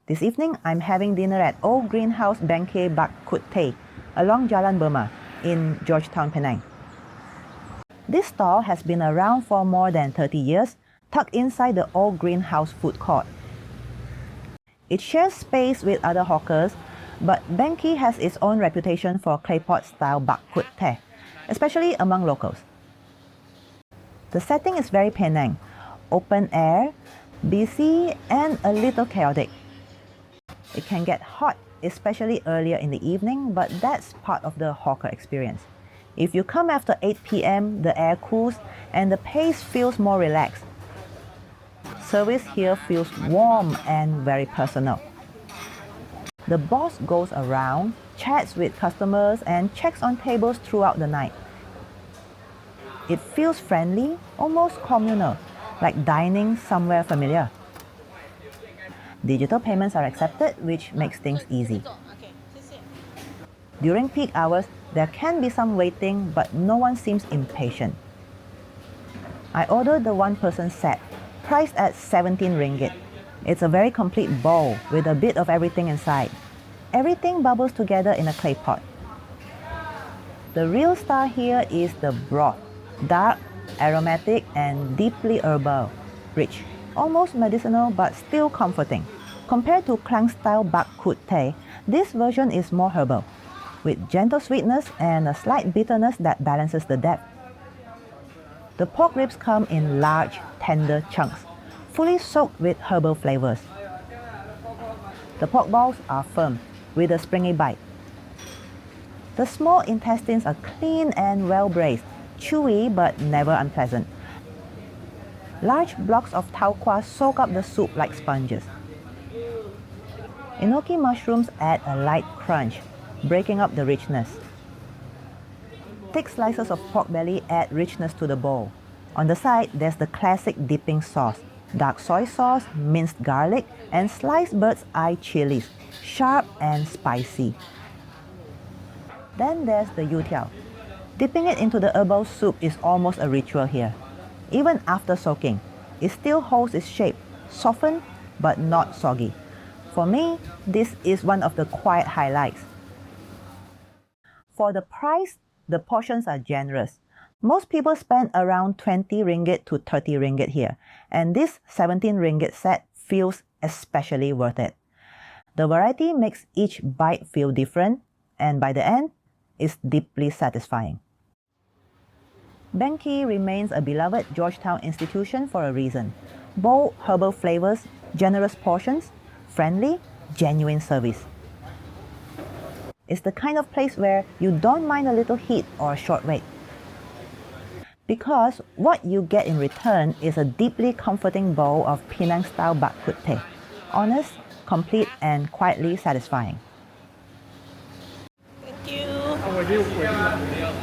This evening, I'm having dinner at Old Greenhouse Beng Kee Bak Kut Teh along Jalan Burma in Georgetown, Penang. This stall has been around for more than 30 years, tucked inside the Old Greenhouse food court. It shares space with other hawkers, but Beng Kee has its own reputation for Claypot-style Bak Kut Teh, especially among locals. The setting is very Penang, open air, busy, and a little chaotic. It can get hot, especially earlier in the evening, but that's part of the hawker experience. If you come after 8 p.m., the air cools and the pace feels more relaxed. Service here feels warm and very personal. The boss goes around, chats with customers, and checks on tables throughout the night. It feels friendly, almost communal, like dining somewhere familiar. Digital payments are accepted, which makes things easy. During peak hours, there can be some waiting, but no one seems impatient. I ordered the one-person set, priced at 17 ringgit. It's a very complete bowl with a bit of everything inside. Everything bubbles together in a clay pot. The real star here is the broth, dark, aromatic, and deeply herbal, rich, almost medicinal but still comforting. Compared to Klang-style Bak Kut Teh, this version is more herbal, with gentle sweetness and a slight bitterness that balances the depth. The pork ribs come in large, tender chunks, fully soaked with herbal flavors. The pork balls are firm, with a springy bite. The small intestines are clean and well braised, chewy but never unpleasant. Large blocks of tau kwa soak up the soup like sponges. Enoki mushrooms add a light crunch, breaking up the richness. Thick slices of pork belly add richness to the bowl. On the side, there's the classic dipping sauce, dark soy sauce, minced garlic, and sliced bird's eye chilies, sharp and spicy. Then there's the youtiao. Dipping it into the herbal soup is almost a ritual here. Even after soaking, it still holds its shape, softened but not soggy. For me, this is one of the quiet highlights. For the price, the portions are generous. Most people spend around 20 ringgit to 30 ringgit here, and this 17 ringgit set feels especially worth it. The variety makes each bite feel different, and by the end, it's deeply satisfying. Beng Kee remains a beloved Georgetown institution for a reason. Bold herbal flavors, generous portions, friendly, genuine service. It's the kind of place where you don't mind a little heat or a short wait. Because what you get in return is a deeply comforting bowl of Penang-style Bak Kut Teh. Honest, complete, and quietly satisfying. Thank you.